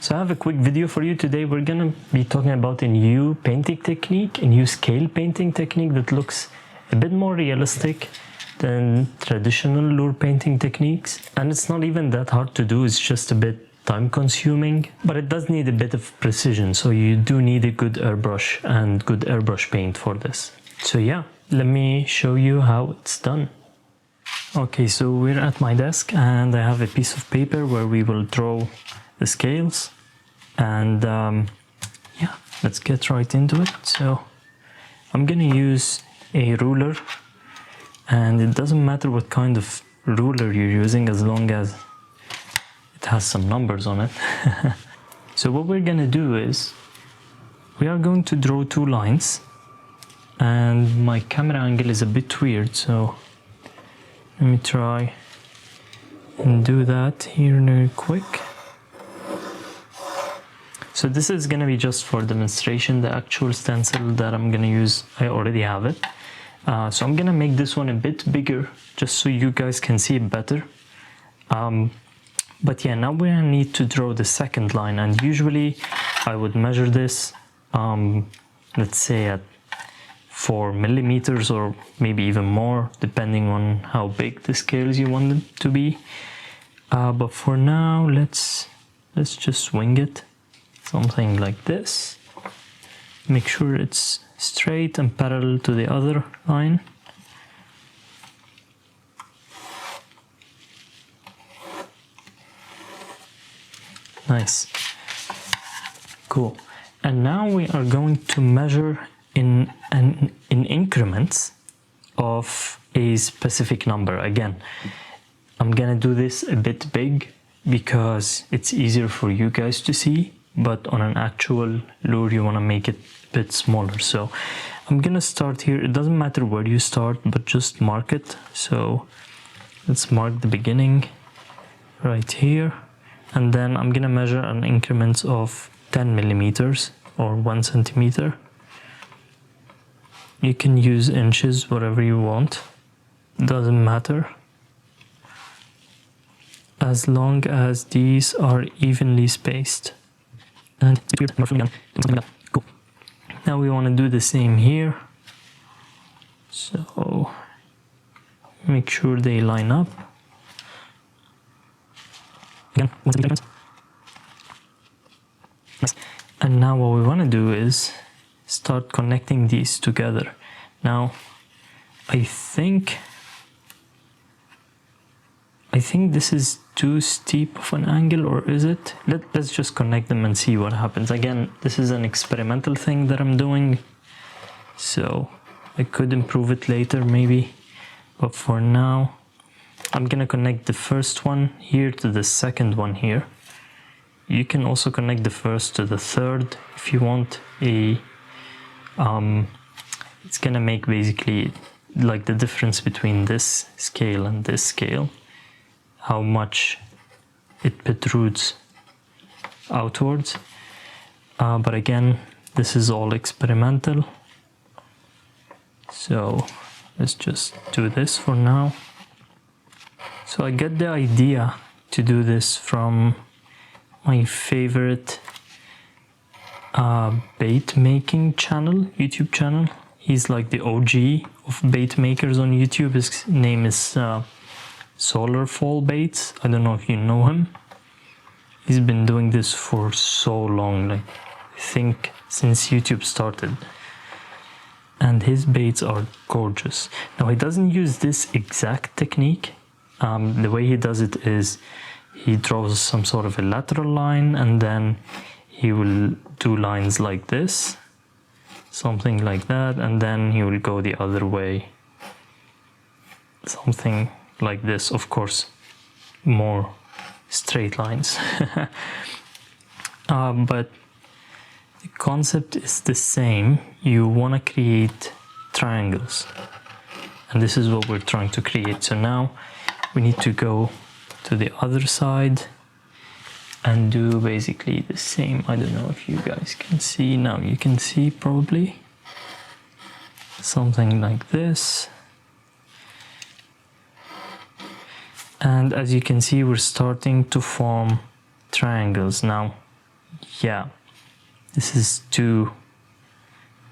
So I have a quick video for you today. We're gonna be talking about a new painting technique, a new scale painting technique that looks a bit more realistic than traditional lure painting techniques. And it's not even that hard to do, it's just a bit time consuming, but it does need a bit of precision. So you do need a good airbrush and good airbrush paint for this. So yeah, let me show you how it's done. Okay, so we're at my desk and I have a piece of paper where we will draw the scales, and yeah, let's get right into it. So I'm gonna use a ruler, and it doesn't matter what kind of ruler you're using as long as it has some numbers on it. So what we're gonna do is we are going to draw two lines, and my camera angle is a bit weird, so let me try and do that here really quick. So this is going to be just for demonstration. The actual stencil that I'm going to use, I already have it. So I'm going to make this one a bit bigger just so you guys can see it better. But yeah, now we're going to need to draw the second line, and usually I would measure this, let's say at 4 millimeters or maybe even more, depending on how big the scales you want them to be. But for now, let's just wing it. Something like this. Make sure it's straight and parallel to the other line. Nice. Cool. And now we are going to measure in increments of a specific number. Again, I'm gonna do this a bit big because it's easier for you guys to see, but on an actual lure you want to make it a bit smaller. So I'm gonna start here. It doesn't matter where you start, but just mark it. So let's mark the beginning right here, and then I'm gonna measure an increments of 10 millimeters or 1 centimeter. You can use inches, whatever you want, doesn't matter, as long as these are evenly spaced. And cool. Now we want to do the same here. So make sure they line up. Again, nice. And now what we want to do is start connecting these together. Now I think this is too steep of an angle, or is it? Let's just connect them and see what happens. Again, this is an experimental thing that I'm doing, so I could improve it later maybe, but for now I'm gonna connect the first one here to the second one here. You can also connect the first to the third if you want. It's gonna make basically like the difference between this scale and this scale, how much it protrudes outwards. But again, this is all experimental. So let's just do this for now. So I get the idea to do this from my favorite bait making channel, YouTube channel. He's like the OG of bait makers on YouTube. His name is Solar Fall Baits. I don't know if you know him. He's been doing this for so long, like I think since YouTube started. And his baits are gorgeous. Now he doesn't use this exact technique. The way he does it is he draws some sort of a lateral line, and then he will do lines like this, something like that, and then he will go the other way, something like this. Of course, more straight lines. But the concept is the same. You want to create triangles, and this is what we're trying to create. So now we need to go to the other side and do basically the same. I don't know if you guys can see. Now you can see probably something like this. And as you can see, we're starting to form triangles now. yeah, this is too,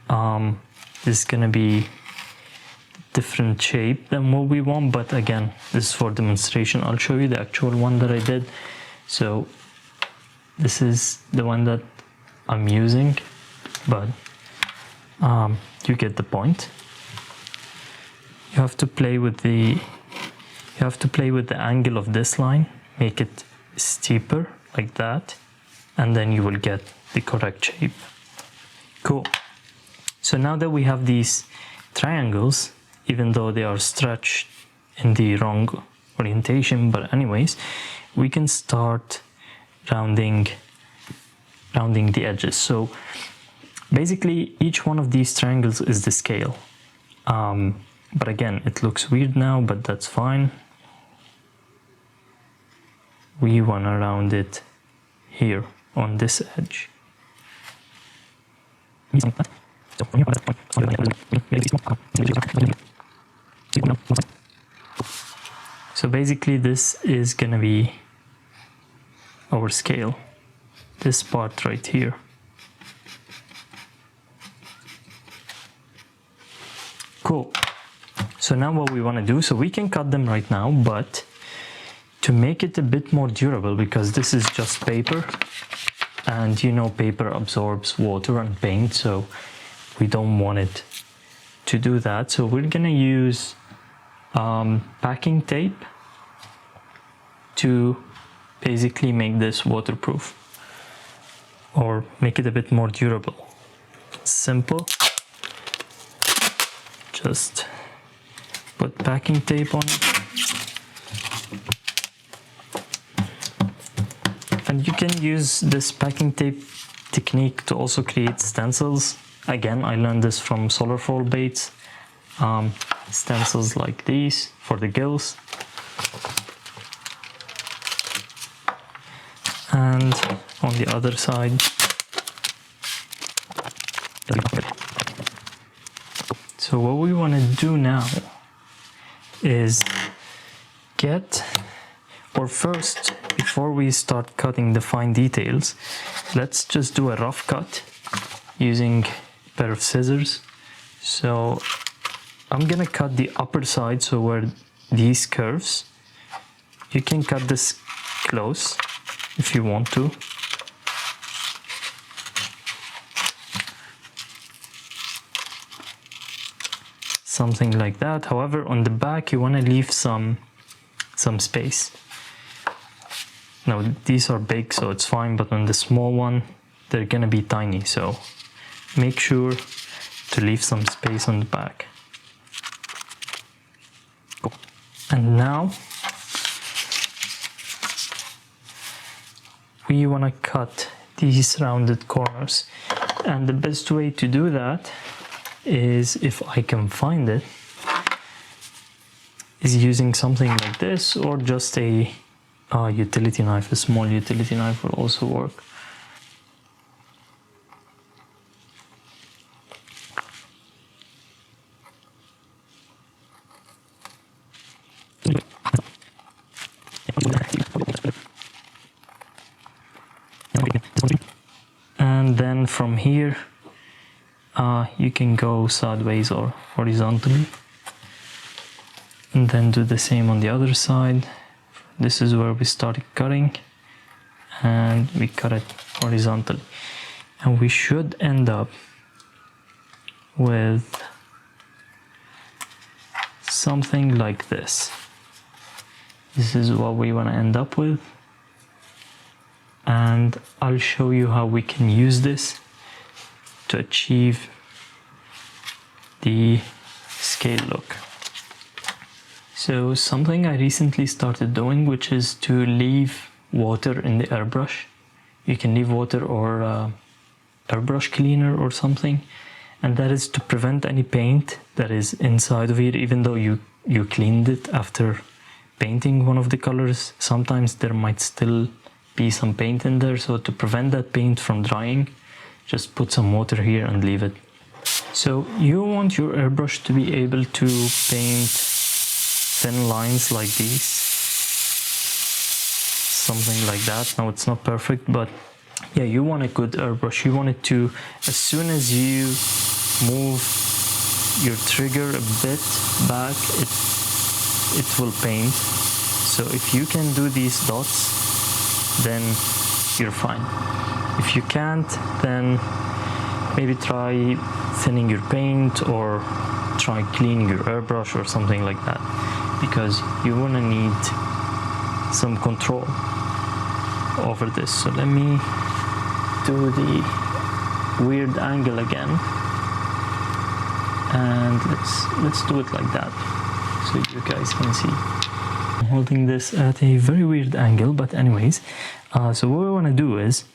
this is gonna be different shape than what we want, but again, this is for demonstration. I'll show you the actual one that I did. So this is the one that I'm using, but you get the point. You have to play with the angle of this line, make it steeper like that, and then you will get the correct shape. Cool. So now that we have these triangles, even though they are stretched in the wrong orientation, but anyways, we can start rounding the edges. So basically each one of these triangles is the scale. But again, it looks weird now, but that's fine. We want to round it here on this edge. So basically this is gonna be our scale, this part right here. Cool. So now what we want to do, so we can cut them right now, but to make it a bit more durable, because this is just paper, and you know paper absorbs water and paint, so we don't want it to do that. So we're gonna use packing tape to basically make this waterproof, or make it a bit more durable. Simple. Just put packing tape on it. And you can use this packing tape technique to also create stencils. Again, I learned this from solar fall baits. Stencils like these for the gills. And on the other side, so what we want to do now is first, before we start cutting the fine details, let's just do a rough cut using a pair of scissors. So I'm gonna cut the upper side, so where these curves, you can cut this close if you want to. Something like that. However, on the back you want to leave some space. Now these are big, so it's fine, but on the small one they're gonna be tiny, so make sure to leave some space on the back. And now we want to cut these rounded corners, and the best way to do that is, if I can find it, is using something like this, or just a utility knife. A small utility knife will also work. And then from here you can go sideways or horizontally, and then do the same on the other side. This is where we started cutting, and we cut it horizontally, and we should end up with something like this. This is what we want to end up with, and I'll show you how we can use this to achieve the scale look. So something I recently started doing, which is to leave water in the airbrush. You can leave water or airbrush cleaner or something, and that is to prevent any paint that is inside of it. Even though you cleaned it after painting one of the colors, sometimes there might still be some paint in there. So to prevent that paint from drying, just put some water here and leave it. So you want your airbrush to be able to paint thin lines like these, something like that. Now it's not perfect, but yeah, you want a good airbrush. You want it to, as soon as you move your trigger a bit back, it will paint. So if you can do these dots, then you're fine. If you can't, then maybe try thinning your paint or try cleaning your airbrush or something like that, because you want to need some control over this. So let me do the weird angle again, and let's do it like that so you guys can see. I'm holding this at a very weird angle, but anyways, so what we want to do is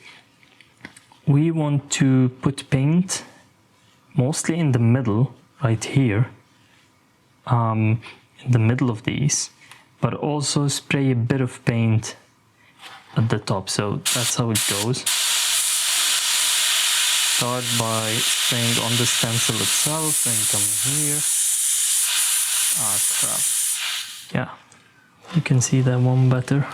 we want to put paint mostly in the middle, right here, in the middle of these, but also spray a bit of paint at the top. So that's how it goes. Start by spraying on the stencil itself and come here. Ah, crap. Yeah, you can see that one better.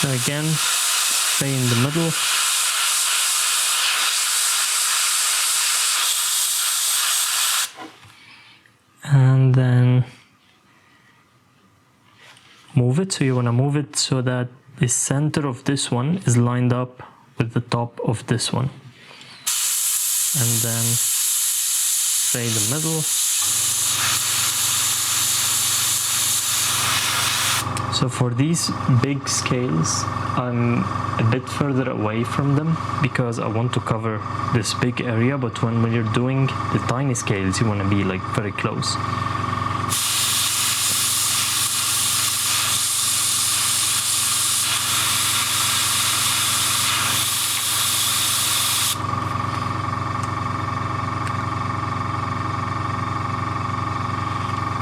So again, spray in the middle. And then move it. So you want to move it so that the center of this one is lined up with the top of this one. And then spray the middle. So for these big scales, I'm a bit further away from them because I want to cover this big area, but when you're doing the tiny scales, you want to be like very close.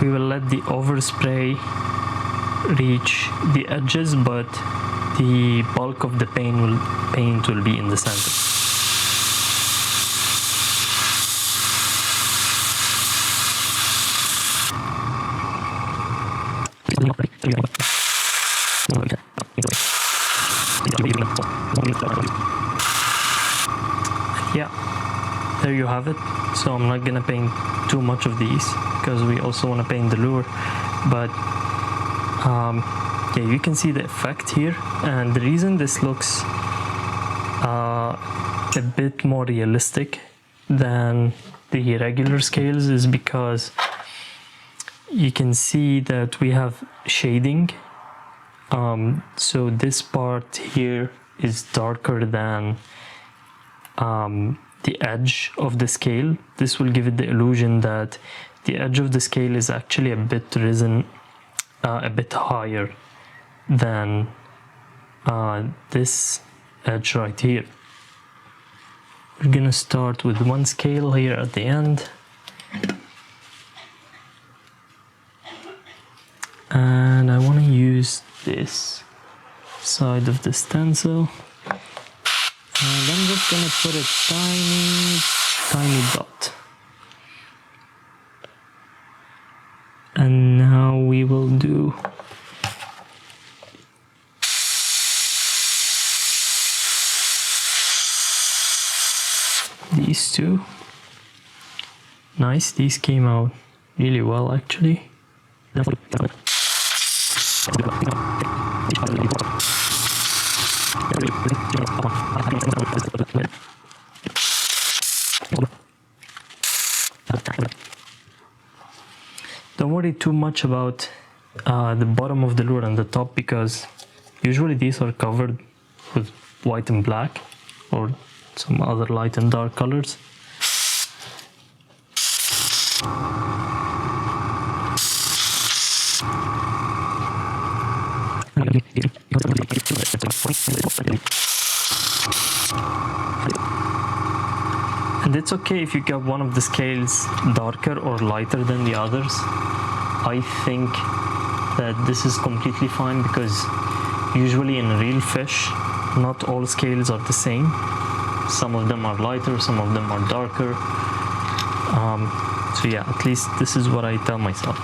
We will let the overspray reach the edges, but the bulk of the paint will be in the center. Yeah, there you have it. So I'm not gonna paint too much of these because we also want to paint the lure, but yeah, you can see the effect here. And the reason this looks a bit more realistic than the regular scales is because you can see that we have shading. So this part here is darker than the edge of the scale. This will give it the illusion that the edge of the scale is actually a bit risen, a bit higher than this edge right here. We're gonna start with one scale here at the end, and I want to use this side of the stencil, and I'm just gonna put a tiny dot. And now we will do these two. Nice, these came out really well actually. Don't worry too much about the bottom of the lure and the top, because usually these are covered with white and black or some other light and dark colors. And it's okay if you get one of the scales darker or lighter than the others. I think that this is completely fine, because usually in real fish, not all scales are the same. Some of them are lighter, some of them are darker. So yeah, at least this is what I tell myself.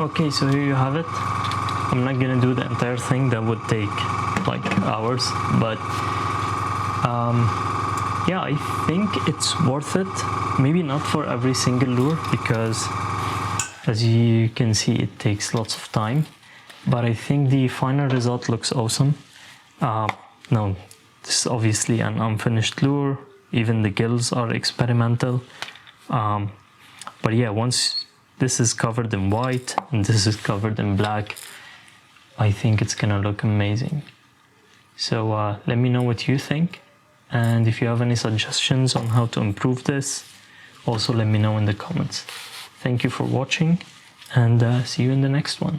Okay, so here you have it. I'm not gonna do the entire thing, that would take like hours, but yeah, I think it's worth it. Maybe not for every single lure, because as you can see it takes lots of time, but I think the final result looks awesome. Now this is obviously an unfinished lure, even the gills are experimental, but yeah, once this is covered in white and this is covered in black, I think it's gonna look amazing. So let me know what you think, and if you have any suggestions on how to improve this, also let me know in the comments. Thank you for watching, and see you in the next one.